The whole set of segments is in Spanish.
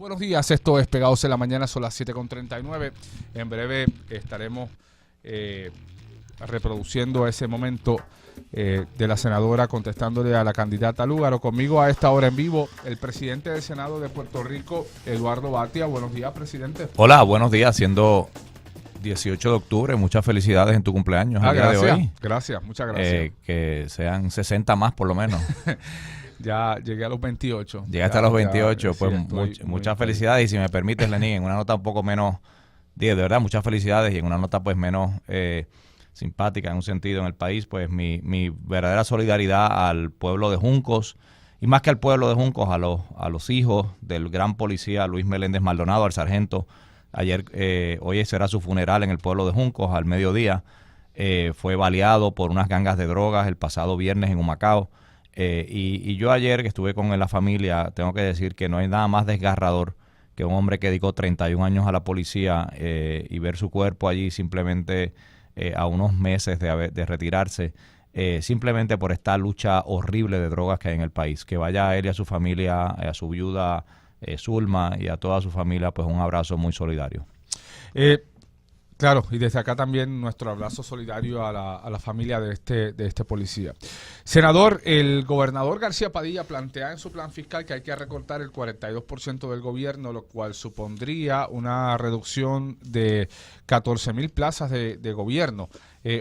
Buenos días, esto es Pegados en la Mañana, son las 7:39. En breve estaremos reproduciendo ese momento de la senadora contestándole a la candidata Lúgaro. Conmigo a esta hora en vivo, el presidente del Senado de Puerto Rico, Eduardo Batia. Buenos días, presidente. Hola, buenos días, siendo 18 de octubre, muchas felicidades en tu cumpleaños el día gracias, de hoy. Gracias, muchas gracias. Que sean 60 más por lo menos. Ya llegué a los 28. Llegaste a los 28, pues muchas felicidades. Y si me permites, Lenín, en una nota un poco menos, de verdad, muchas felicidades, y en una nota pues menos simpática en un sentido en el país, pues mi verdadera solidaridad al pueblo de Juncos, y más que al pueblo de Juncos, a los hijos del gran policía Luis Meléndez Maldonado, al sargento. Hoy será su funeral en el pueblo de Juncos al mediodía. Fue baleado por unas gangas de drogas el pasado viernes en Humacao. Y yo ayer que estuve con la familia, tengo que decir que no hay nada más desgarrador que un hombre que dedicó 31 años a la policía y ver su cuerpo allí simplemente a unos meses de retirarse, simplemente por esta lucha horrible de drogas que hay en el país. Que vaya a él y a su familia, a su viuda Zulma, y a toda su familia, pues un abrazo muy solidario. Claro, y desde acá también nuestro abrazo solidario a la familia de este policía. Senador, el gobernador García Padilla plantea en su plan fiscal que hay que recortar el 42% del gobierno, lo cual supondría una reducción de 14,000 plazas de gobierno.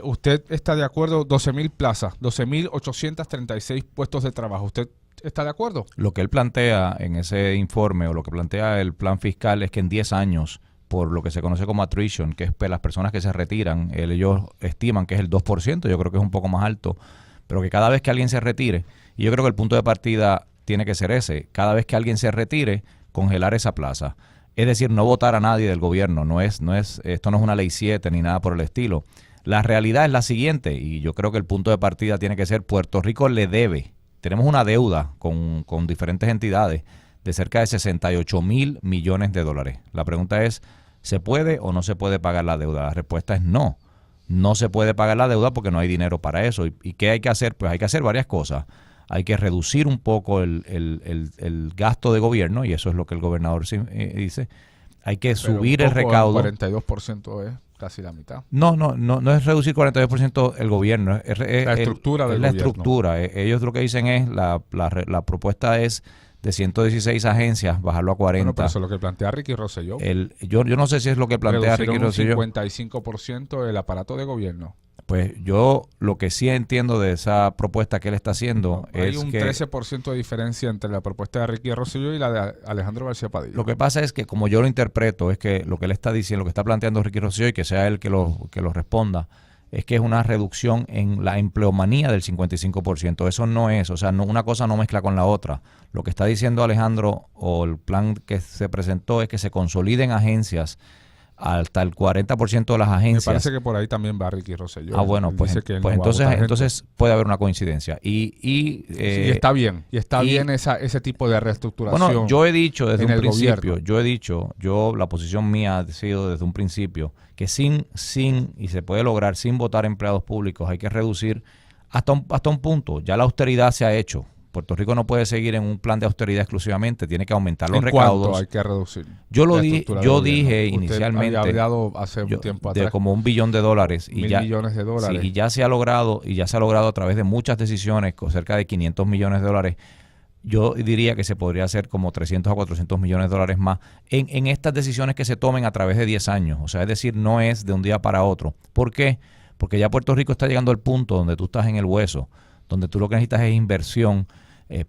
¿Usted está de acuerdo? 12,000 plazas, 12,836 puestos de trabajo. ¿Usted está de acuerdo? Lo que él plantea en ese informe, o lo que plantea el plan fiscal, es que en 10 años, por lo que se conoce como attrition, que es las personas que se retiran, ellos estiman que es el 2%, yo creo que es un poco más alto, pero que cada vez que alguien se retire, y yo creo que el punto de partida tiene que ser ese, cada vez que alguien se retire, congelar esa plaza. Es decir, no votar a nadie del gobierno, esto no es una ley 7 ni nada por el estilo. La realidad es la siguiente, y yo creo que el punto de partida tiene que ser: Puerto Rico le debe, tenemos una deuda con diferentes entidades de cerca de 68,000 millones de dólares. La pregunta es, ¿se puede o no se puede pagar la deuda? La respuesta es no. No se puede pagar la deuda porque no hay dinero para eso. ¿Y qué hay que hacer? Pues hay que hacer varias cosas. Hay que reducir un poco el gasto de gobierno, y eso es lo que el gobernador dice. Hay que subir el recaudo. El 42% es casi la mitad. No es reducir 42% el gobierno. Es la estructura del la gobierno. Estructura. Ellos lo que dicen es, la propuesta es de 116 agencias, bajarlo a 40. Bueno, pero eso es lo que plantea Ricky Rosselló. Yo no sé si es lo que plantea Ricky Rosselló. Un 55% del aparato de gobierno. Pues yo lo que sí entiendo de esa propuesta que él está haciendo es que hay un 13% de diferencia entre la propuesta de Ricky Rosselló y la de Alejandro García Padilla. Lo que pasa es que, como yo lo interpreto, es que lo que él está diciendo, lo que está planteando Ricky Rosselló, y que sea él que lo responda, es que es una reducción en la empleomanía del 55%. Eso no es, una cosa no mezcla con la otra. Lo que está diciendo Alejandro, o el plan que se presentó, es que se consoliden agencias hasta el 40% de las agencias. Me parece que por ahí también va Ricky Rosselló. Bueno, pues entonces puede haber una coincidencia. Sí, está bien. Y está bien ese tipo de reestructuración. Bueno, yo he dicho desde un principio, la posición mía ha sido desde un principio que y se puede lograr sin votar empleados públicos, hay que reducir hasta un punto. Ya la austeridad se ha hecho. Puerto Rico no puede seguir en un plan de austeridad exclusivamente, tiene que aumentar los recaudos. ¿Cuánto hay que reducir? Yo dije inicialmente hace un tiempo atrás, de como $1 billón millones de dólares. Sí, y ya se ha logrado a través de muchas decisiones, con cerca de $500 millones. Yo diría que se podría hacer como 300 a 400 millones de dólares más en estas decisiones que se tomen a través de 10 años. Es decir, no es de un día para otro. ¿Por qué? Porque ya Puerto Rico está llegando al punto donde tú estás en el hueso, donde tú lo que necesitas es inversión,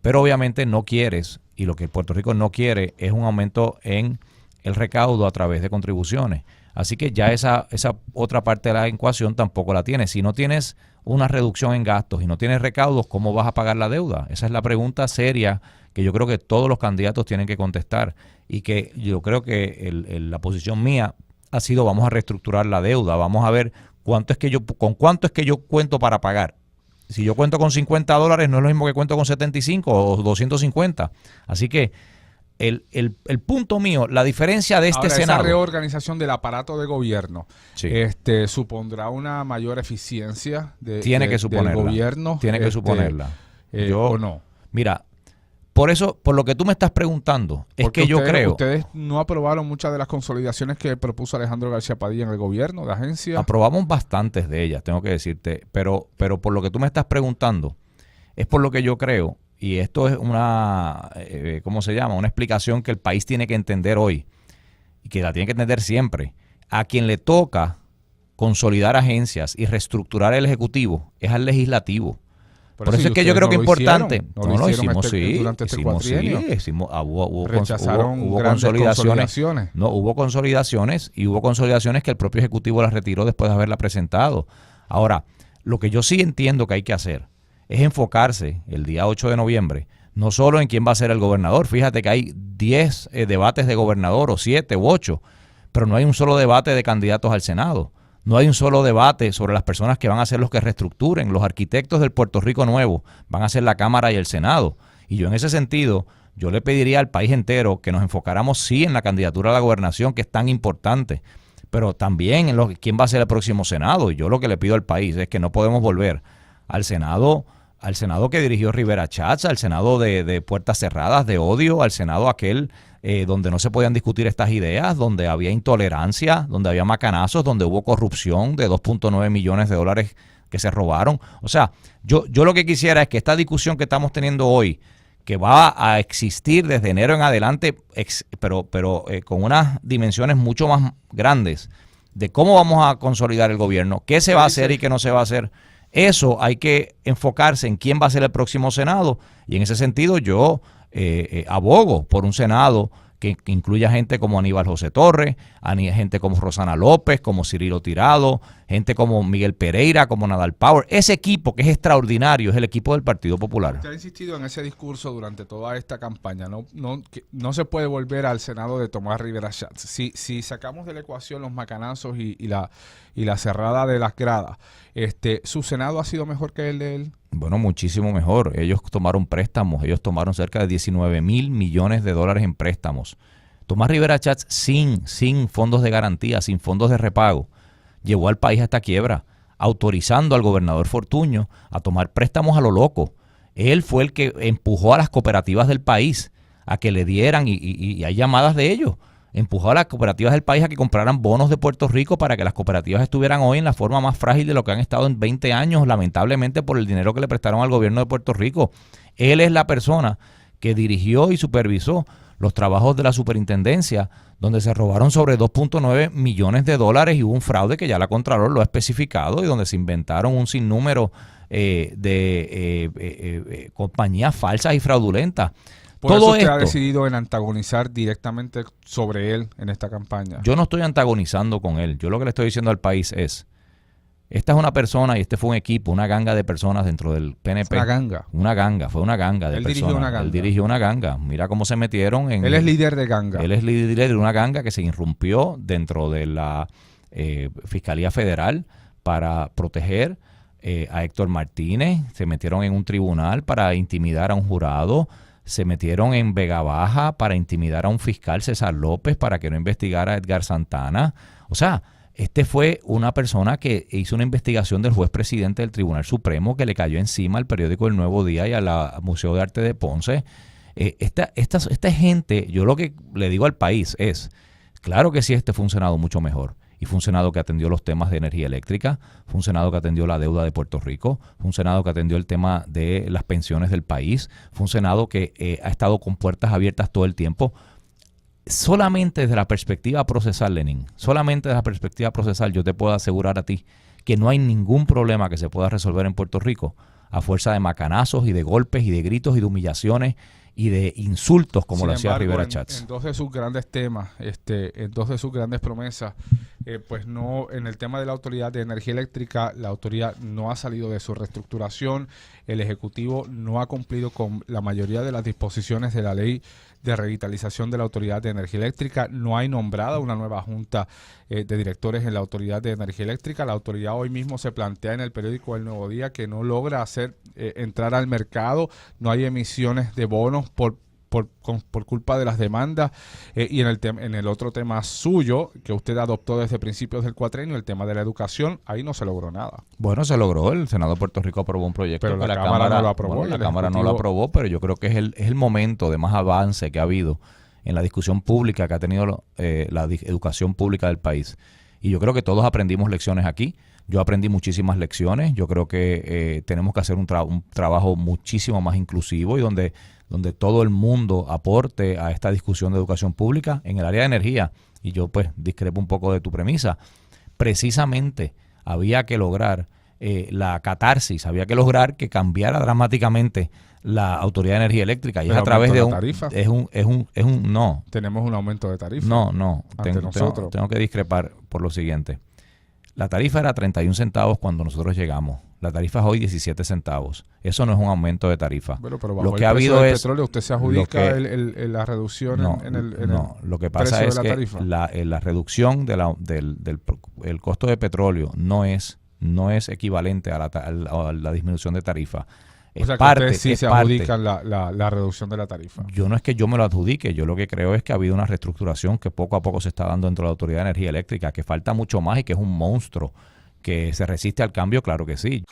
pero obviamente no quieres, y lo que Puerto Rico no quiere es un aumento en el recaudo a través de contribuciones. Así que ya esa otra parte de la ecuación tampoco la tienes. Si no tienes una reducción en gastos y no tienes recaudos, ¿cómo vas a pagar la deuda? Esa es la pregunta seria que yo creo que todos los candidatos tienen que contestar, y que yo creo que la posición mía ha sido: vamos a reestructurar la deuda, vamos a ver con cuánto es que yo cuento para pagar. Si yo cuento con $50, no es lo mismo que cuento con 75 o 250. Así que el punto mío, la diferencia de Senado. Esa reorganización del aparato de gobierno, sí, supondrá una mayor eficiencia del gobierno. Tiene que suponerla. ¿O no? Mira, por eso, por lo que tú me estás preguntando, es Porque que yo ustedes, creo... ustedes no aprobaron muchas de las consolidaciones que propuso Alejandro García Padilla en el gobierno, de agencia. Aprobamos bastantes de ellas, tengo que decirte, pero por lo que tú me estás preguntando, es por lo que yo creo, y esto es una, ¿cómo se llama? Una explicación que el país tiene que entender hoy, y que la tiene que entender siempre. A quien le toca consolidar agencias y reestructurar el Ejecutivo es al Legislativo. Por eso es que yo creo que es importante. No lo hicimos durante este cuatrienio. Rechazaron hubo grandes consolidaciones. No, hubo consolidaciones y hubo consolidaciones que el propio Ejecutivo las retiró después de haberla presentado. Ahora, lo que yo sí entiendo que hay que hacer es enfocarse el día 8 de noviembre no solo en quién va a ser el gobernador. Fíjate que hay 10 debates de gobernador o 7 u 8, pero no hay un solo debate de candidatos al Senado. No hay un solo debate sobre las personas que van a ser los que reestructuren. Los arquitectos del Puerto Rico nuevo van a ser la Cámara y el Senado. Y yo en ese sentido, yo le pediría al país entero que nos enfocáramos sí en la candidatura a la gobernación, que es tan importante, pero también en quién va a ser el próximo Senado. Y yo lo que le pido al país es que no podemos volver al Senado que dirigió Rivera Schatz, al Senado de puertas cerradas, de odio, al Senado aquel donde no se podían discutir estas ideas, donde había intolerancia, donde había macanazos, donde hubo corrupción de 2.9 millones de dólares que se robaron. O sea, yo lo que quisiera es que esta discusión que estamos teniendo hoy, que va a existir desde enero en adelante, pero con unas dimensiones mucho más grandes, de cómo vamos a consolidar el gobierno, qué se va a hacer y qué no se va a hacer. Eso hay que enfocarse en quién va a ser el próximo Senado, y en ese sentido yo abogo por un Senado que incluya gente como Aníbal José Torres, gente como Rosana López, como Cirilo Tirado, gente como Miguel Pereira, como Nadal Power. Ese equipo que es extraordinario es el equipo del Partido Popular. Usted ha insistido en ese discurso durante toda esta campaña. No se puede volver al Senado de Tomás Rivera Schatz. Si sacamos de la ecuación los macanazos y la cerrada de las gradas, ¿su Senado ha sido mejor que el de él? Bueno, muchísimo mejor. Ellos tomaron préstamos, ellos tomaron cerca de 19 mil millones de dólares en préstamos. Tomás Rivera Schatz, sin fondos de garantía, sin fondos de repago, llevó al país a esta quiebra, autorizando al gobernador Fortuño a tomar préstamos a lo loco. Él fue el que empujó a las cooperativas del país a que le dieran, y hay llamadas de ellos, empujó a las cooperativas del país a que compraran bonos de Puerto Rico para que las cooperativas estuvieran hoy en la forma más frágil de lo que han estado en 20 años, lamentablemente por el dinero que le prestaron al gobierno de Puerto Rico. Él es la persona que dirigió y supervisó los trabajos de la superintendencia, donde se robaron sobre 2.9 millones de dólares y hubo un fraude que ya la Contralor lo ha especificado, y donde se inventaron un sinnúmero de compañías falsas y fraudulentas. Por eso usted ha decidido en antagonizar directamente sobre él en esta campaña. Yo no estoy antagonizando con él. Yo lo que le estoy diciendo al país es, esta es una persona y este fue un equipo, una ganga de personas dentro del PNP. Una ganga. Una ganga, fue una ganga de él personas. Dirigió una ganga. Él dirigió una ganga. Mira cómo se metieron en... Él es líder de ganga. Él es líder de una ganga que se irrumpió dentro de la Fiscalía Federal para proteger a Héctor Martínez. Se metieron en un tribunal para intimidar a un jurado. Se metieron en Vega Baja para intimidar a un fiscal, César López, para que no investigara a Edgar Santana. O sea, fue una persona que hizo una investigación del juez presidente del Tribunal Supremo, que le cayó encima al periódico El Nuevo Día y al Museo de Arte de Ponce. Esta gente, yo lo que le digo al país es, claro que sí, fue un Senado mucho mejor. Y fue un Senado que atendió los temas de energía eléctrica, fue un Senado que atendió la deuda de Puerto Rico, fue un Senado que atendió el tema de las pensiones del país, fue un Senado que ha estado con puertas abiertas todo el tiempo. Solamente desde la perspectiva procesal, Lenín, solamente desde la perspectiva procesal yo te puedo asegurar a ti que no hay ningún problema que se pueda resolver en Puerto Rico a fuerza de macanazos y de golpes y de gritos y de humillaciones y de insultos como lo hacía Rivera Schatz. En dos de sus grandes temas, en dos de sus grandes promesas, pues no, en el tema de la Autoridad de Energía Eléctrica, la autoridad no ha salido de su reestructuración, el Ejecutivo no ha cumplido con la mayoría de las disposiciones de la ley de revitalización de la Autoridad de Energía Eléctrica, no hay nombrada una nueva junta de directores en la Autoridad de Energía Eléctrica. La autoridad hoy mismo se plantea en el periódico El Nuevo Día que no logra hacer entrar al mercado, no hay emisiones de bonos por por culpa de las demandas y en el otro tema suyo que usted adoptó desde principios del cuatrenio, el tema de la educación, ahí no se logró nada. Bueno, se logró. El Senado de Puerto Rico aprobó un proyecto. Pero que la Cámara no lo aprobó. Bueno, la Cámara no lo aprobó, pero yo creo que es el momento de más avance que ha habido en la discusión pública que ha tenido la educación pública del país. Y yo creo que todos aprendimos lecciones aquí. Yo aprendí muchísimas lecciones. Yo creo que tenemos que hacer un trabajo muchísimo más inclusivo y donde todo el mundo aporte a esta discusión de educación pública en el área de energía. Y yo pues discrepo un poco de tu premisa. Precisamente había que lograr la catarsis, había que lograr que cambiara dramáticamente la Autoridad de Energía Eléctrica. Y Pero es a través de tarifa. no. Tenemos un aumento de tarifa. No. Nosotros. Tengo que discrepar por lo siguiente. La tarifa era 31 centavos cuando nosotros llegamos. La tarifa es hoy 17 centavos. Eso no es un aumento de tarifa. Bueno, pero bajo lo que el ha precio habido del es petróleo, ¿usted se adjudica la reducción en el lo que pasa precio es de la que tarifa? la reducción del costo de petróleo no es equivalente a la disminución de tarifa. O sea, que ustedes sí se adjudican la reducción de la tarifa. Yo no es que yo me lo adjudique, yo lo que creo es que ha habido una reestructuración que poco a poco se está dando dentro de la Autoridad de Energía Eléctrica, que falta mucho más y que es un monstruo, que se resiste al cambio, claro que sí.